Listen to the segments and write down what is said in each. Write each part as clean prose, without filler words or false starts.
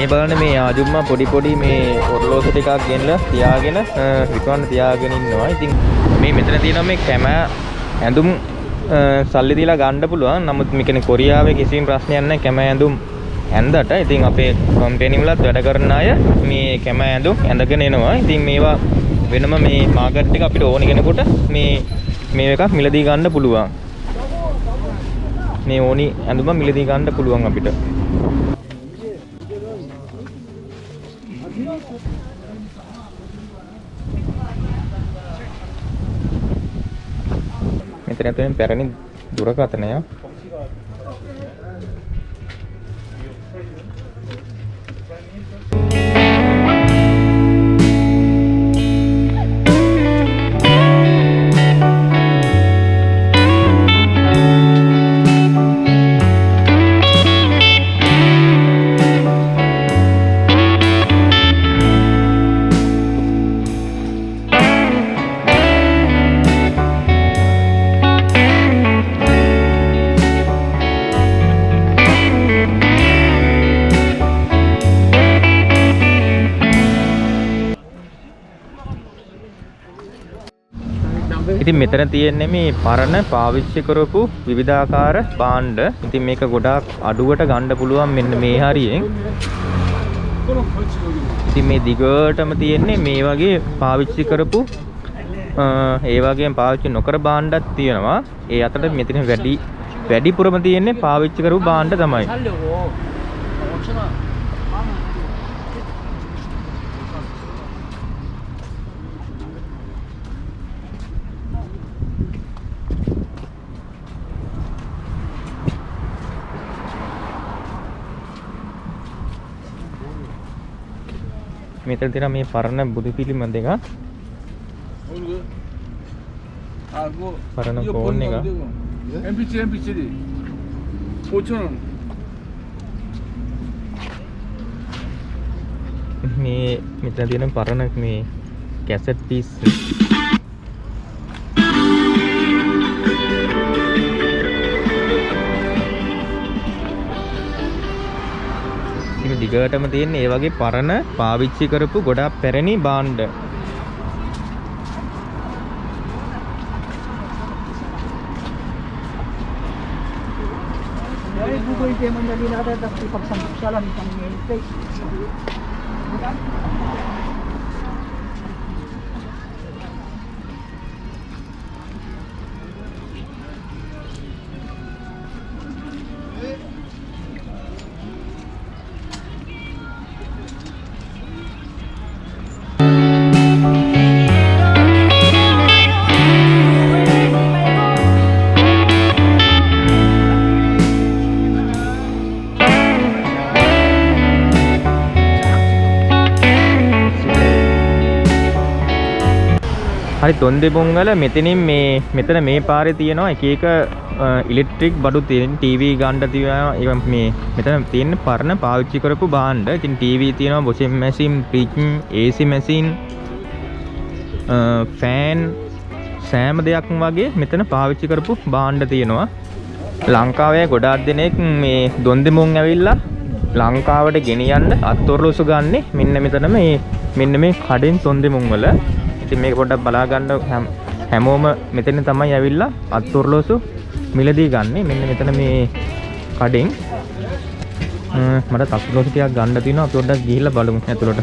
මේ බලන්න මේ ආජුම්මා පොඩි මේ ඔරලෝසු ටිකක් ගෙනලා තියාගෙන විකවන්න තියාගෙන ඉන්නවා. ඉතින් මේ මෙතන තියෙනවා මේ කැම ඇඳුම් සල්ලි දීලා ගන්න පුළුවන්. නමුත් මේ කියන්නේ කොරියාවේ කිසිම ප්‍රශ්නයක් නැහැ කැම ඇඳුම් ඇඳට. ඉතින් අපේ කම්පැනි වලත් වැඩ කරන අය මේ කැම ඇඳුම් ඇඳගෙන එනවා. ඉතින් මේවා වෙනම මේ මාකට් එක අපිට ඕනි කෙනෙකුට මේ එකක් මිලදී ගන්න පුළුවන්. මේ ඕනි ඇඳුම මිලදී ගන්න පුළුවන් අපිට. මෙතන තියෙන පැරණි දුරකථනය. ඉතින් මෙතන තියෙන්නේ මේ පරණ පාවිච්චි කරපු විවිධාකාර භාණ්ඩ. ඉතින් මේක ගොඩාක් අඩුවට ගන්න පුළුවන් මෙන්න මේ හරියෙන්. ඉතින් මේ දිගටම තියෙන්නේ මේ වගේ පාවිච්චි කරපු ඒ වගේම පාවිච්චි නොකර භාණ්ඩක් තියෙනවා. ඒ අතර මෙතන වැඩිපුරම තියෙන්නේ පාවිච්චි කරපු භාණ්ඩ තමයි. මෙතන තියෙන මේ පරණ බුදු පිළිම දෙක. පරණ ෆෝන් එක. MP3 4,000원. මේ මෙතන තියෙන පරණ මේ කැසට් පීස්. දිගටම තියෙන්නේ ඒ වගේ පරණ පාවිච්චි කරපු ගොඩාක් පැරණි භාණ්ඩ. හරි Dongdaemun වල මෙතනින් මෙතන මේ පාරේ තියෙනවා එක එක ඉලෙක්ට්‍රික් බඩු තියෙන ටීවී ගන්න තියෙනවා. ඒ මේ මෙතන තියෙන පරණ පාවිච්චි කරපු භාණ්ඩ. ඉතින් ටීවී තියෙනවා, washing machine, fridge, AC machine, fan සෑම දෙයක්ම වගේ මෙතන පාවිච්චි කරපු භාණ්ඩ තියෙනවා. ලංකාවේ ගොඩාක් දෙනෙක් මේ Dongdaemun ඇවිල්ලා ලංකාවට ගෙනියන්න අත්ඔරලෝසු ගන්නෙ මෙන්න මෙතන මෙන්න මේ කඩෙන් Dongdaemun වල. ඉතින් මේක පොඩ්ඩක් බලා ගන්න. හැමෝම මෙතන තමයි ඇවිල්ලා අත්ඔරලෝසු මිලදී ගන්නෙ. මෙන්න මෙතන මේ කඩෙන්. මට අත්ඔරලෝසු ටිකක් ගන්න තියෙනවා. අපි පොඩ්ඩක් ගිහිල්ලා බලමු ඇතුළට.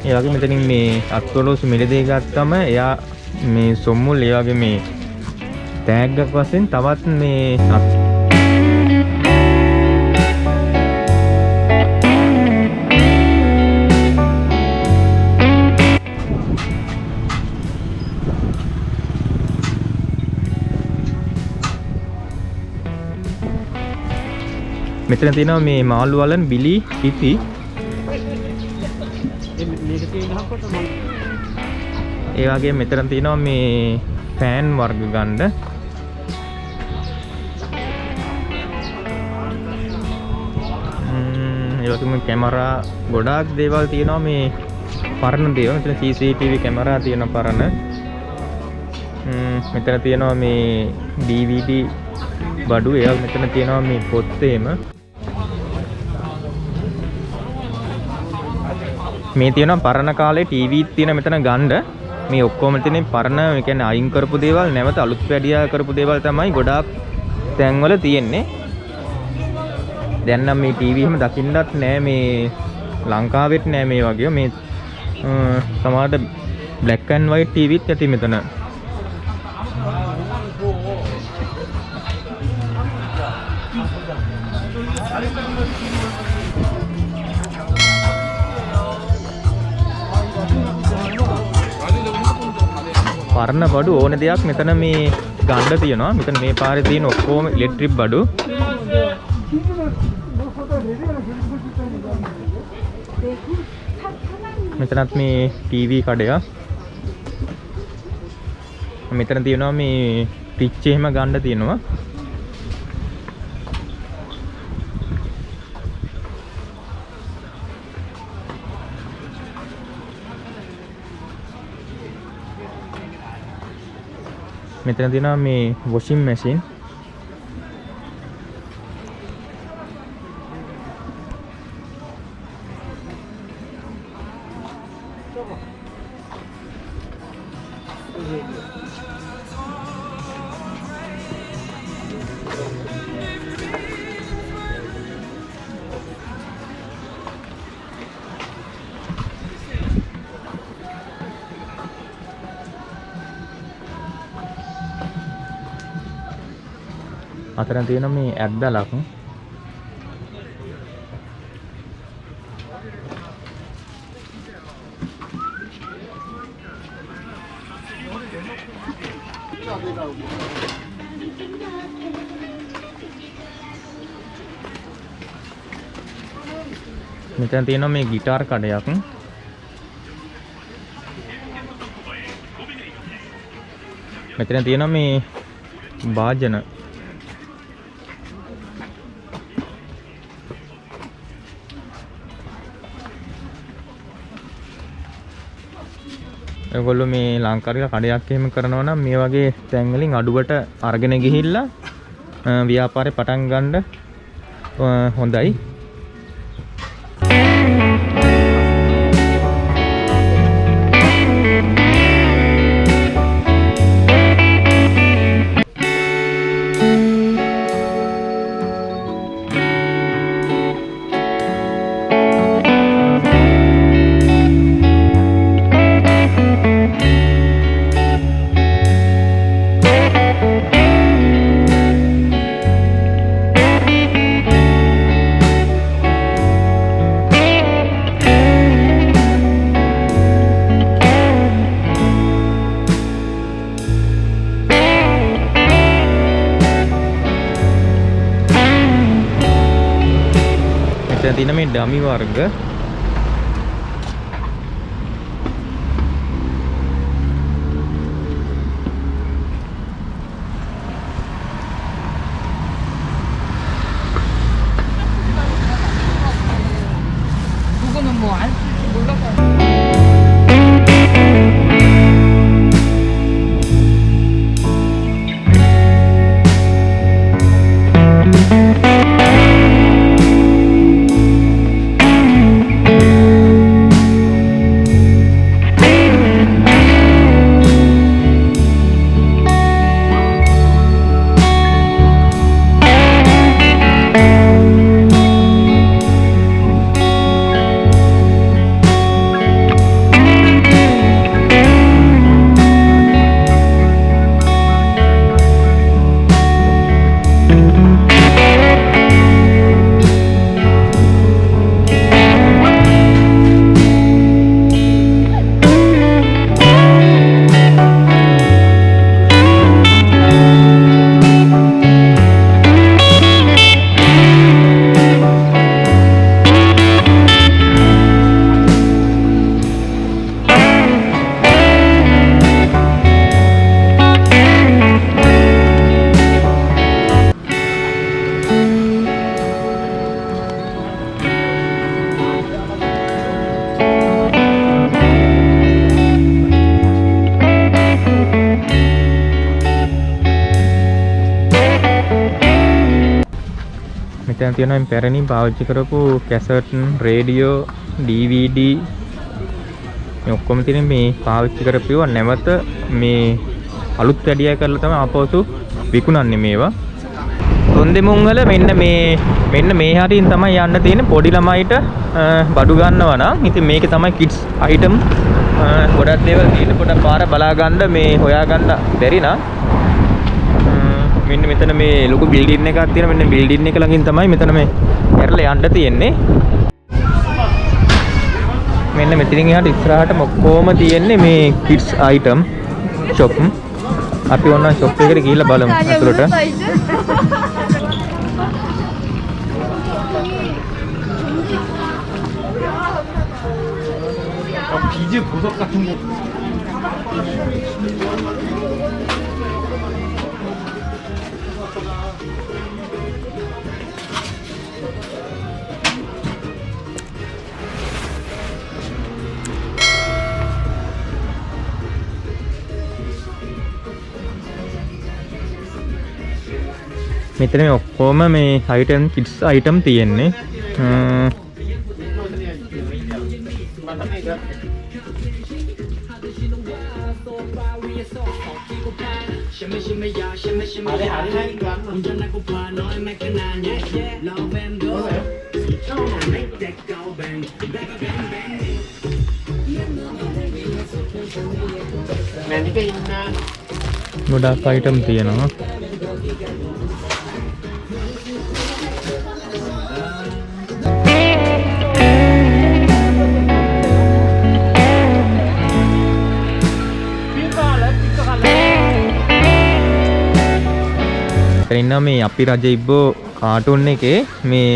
ඒ වගේ මෙතනින් මේ අත්ඔරලෝසු මිලදී ගත්තම එයා මේ සොම්මුල් ඒ වගේ මේ තෑග්ගක් වශයෙන් තවත් මේ මෙතන තියෙනවා මේ මාළු වලන් බිලි පිපි. ඒ වගේ මෙතන තියෙනවා මේ ෆෑන් වර්ග ගන්න. ඒ වගේම කැමරා ගොඩාක් දේවල් තියෙනවා මේ පරණ දේවල්. මෙතන CCTV කැමරා තියෙන පරණ. මෙතන තියෙනවා මේ DVD බඩු. ඒ මෙතන තියෙනවා මේ පොත් එහෙම. මේ තියෙනවා පරණ කාලේ TV තියෙන මෙතන ගන්න. මේ ඔක්කොම තියෙන පරණ, ඒ කියන්නේ අයින් කරපු දේවල් නැවත අලුත් පැඩියා කරපු දේවල් තමයි ගොඩාක් තැන්වල තියෙන්නේ. දැන් නම් මේ TV එහෙම දකින්නත් නෑ මේ ලංකාවෙත් නෑ මේ වගේ. මේ සමහරට black and white TVත් ඇති මෙතන. පරණ බඩු ඕන දෙයක් මෙතන මේ ගන්න තියෙනවා. මෙතන මේ පාරේ තියෙන ඔක්කොම ඉලෙක්ට්‍රික් බඩු. මෙතනත් මේ TV කඩයක්. මෙතන තියෙනවා මේ ටිච් එහෙම ගන්න තියෙනවා. මෙතන තියෙනවා මේ washing machine. අතන තියෙන මේ ඇද්දලක්. මෙතන තියෙන මේ ගිටාර් කඩයක්. මෙතන තියෙන මේ වාදන. ඔයගොල්ලෝ මේ ලංකාවේ කඩයක් එහෙම කරනවා නම් මේ වගේ තැන් වලින් අඩුවට අරගෙන ගිහිල්ලා ව්‍යාපාරේ පටන් ගන්න හොඳයි. තියෙන මේ ඩමි වර්ග 그거는 뭐 안 쓸지 몰라서. මෙතන තියෙනවා මේ පැරණි පාවිච්චි කරපු කැසට්, රේඩියෝ, DVD මේ ඔක්කොම තියෙන මේ පාවිච්චි කරපුවා නැවත මේ අලුත් වැඩිය කරලා තමයි ආපහු විකුණන්නේ මේවා. තොන්දෙමුන් වල මෙන්න මේ හරියින් තමයි යන්න තියෙන්නේ පොඩි ළමයිට බඩු ගන්නවා නම්. ඉතින් මේකේ තමයි kids item ගොඩක් දේවල් තියෙන. පොඩක් පාර බලා ගන්න මේ හොයා ගන්න බැරි නම් මෙන්න මෙතන මේ ලොකු බිල්ඩින් එකක් තියෙනවා. මෙන්න බිල්ඩින් එක ළඟින් තමයි මෙතන මේ ඇරලා යන්න තියෙන්නේ. මෙන්න මෙතනින් එහාට ඉස්සරහට ඔක්කොම තියෙන්නේ මේ kids item shop. අපි ඕන shop එකට ගිහිල්ලා බලමු අතුලට. 비즈 보석 같은 거. මෙතන මේ ඔක්කොම මේ item kids item තියෙන්නේ. ගොඩක් item තියෙනවා. එතනින් මේ අපි රජ ඉබ්බෝ කාටුන් එකේ මේ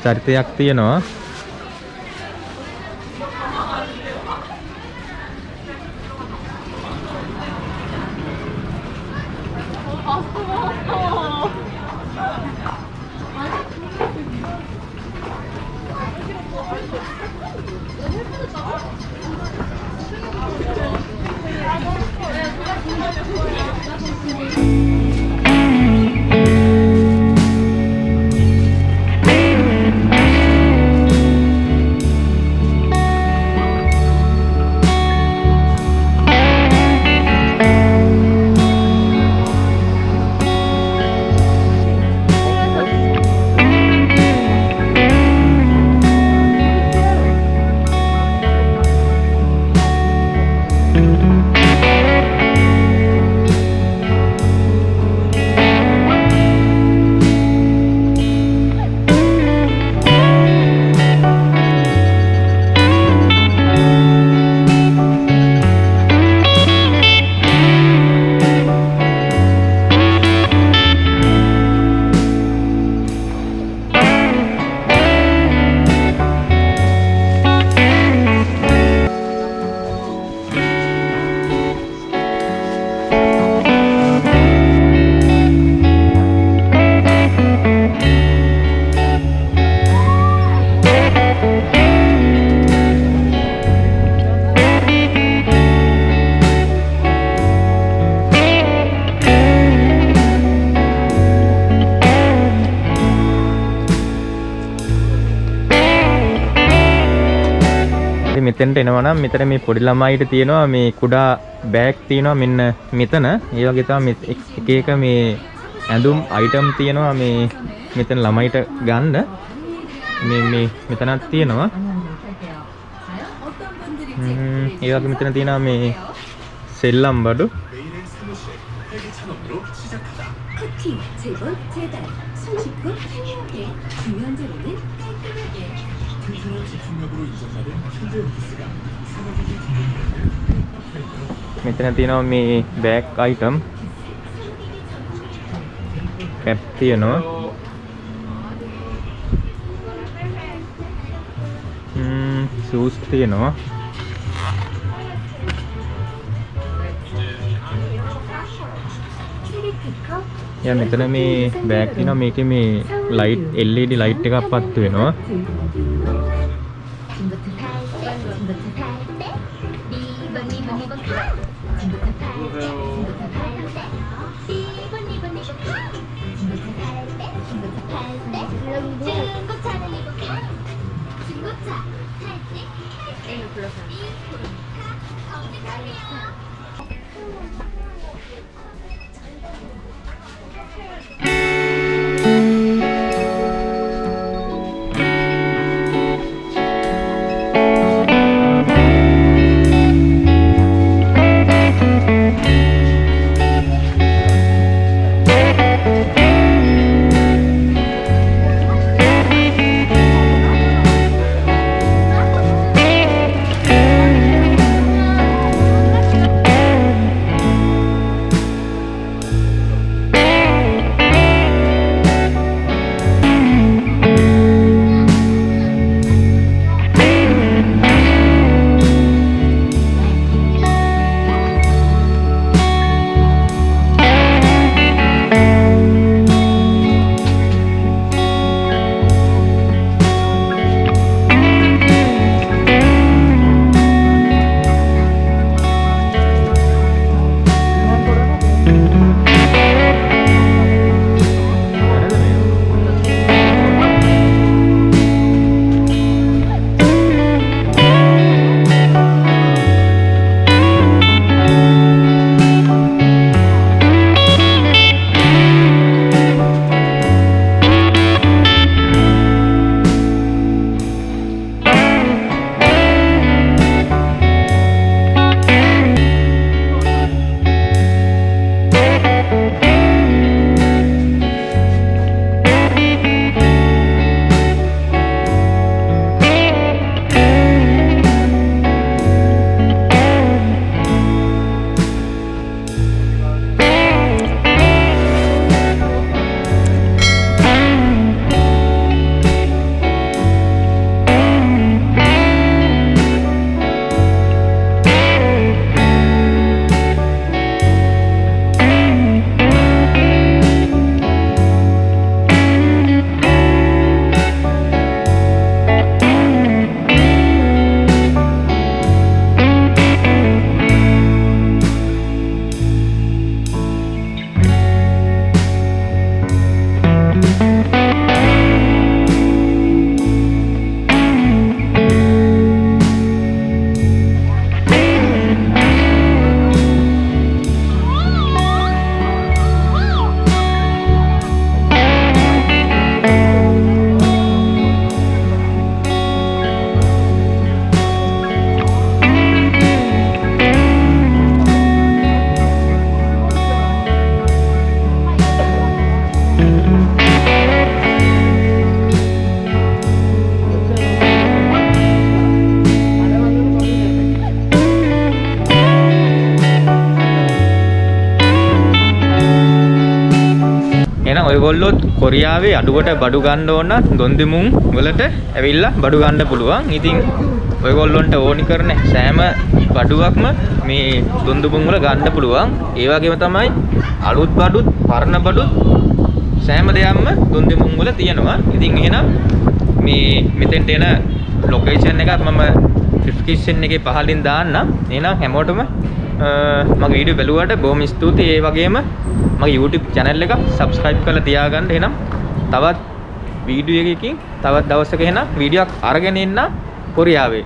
චරිතයක් තියෙනවා. මෙතෙන්ට එනවා නම් මෙතන මේ පොඩි ළමයිට තියෙනවා මේ කුඩා බෑග් තියෙනවා මෙන්න මෙතන. ඒ වගේ තමයි එක එක මේ ඇඳුම් අයිටම් තියෙනවා මේ මෙතන ළමයිට ගන්න. මේ මෙතනක් තියෙනවා. ඒ වගේ මෙතන තියෙනවා මේ සෙල්ලම් බඩු. මෙතන තියෙනවා මේ බෑග් අයිටම්. කැප් තියෙනවා. shoes තියෙනවා. යා මෙතන මේ බෑග් තියෙනවා. මේකේ මේ ලයිට් LED ලයිට් එකක් පත්තු වෙනවා. ඔයගොල්ලොත් කොරියාවේ අඩුවට බඩු ගන්න ඕන නම් දොන්දෙමුන් වලට ඇවිල්ලා බඩු ගන්න පුළුවන්. ඉතින් ඔයගොල්ලොන්ට ඕනි කරන සෑම බඩුවක්ම මේ දොන්දෙමුන් වල ගන්න පුළුවන්. ඒ වගේම තමයි අලුත් බඩුත් පරණ බඩුත් සෑම දෙයක්ම දොන්දෙමුන් වල තියෙනවා. ඉතින් එහෙනම් මේ මෙතෙන්ට එන ලොකේෂන් එකක් මම ඩිස්ක්‍රිප්ෂන් එකේ පහලින් දාන්නම්. එහෙනම් හැමෝටම මගේ වීඩියෝ බලුවාට බොහොම ස්තුතියි. ඒ වගේම මගේ YouTube channel එක subscribe කරලා තියාගන්න. එහෙනම් තවත් වීඩියෝ එකකින් තවත් දවසක එහෙනම් වීඩියෝක් අරගෙන එන්න කොරියාවේ.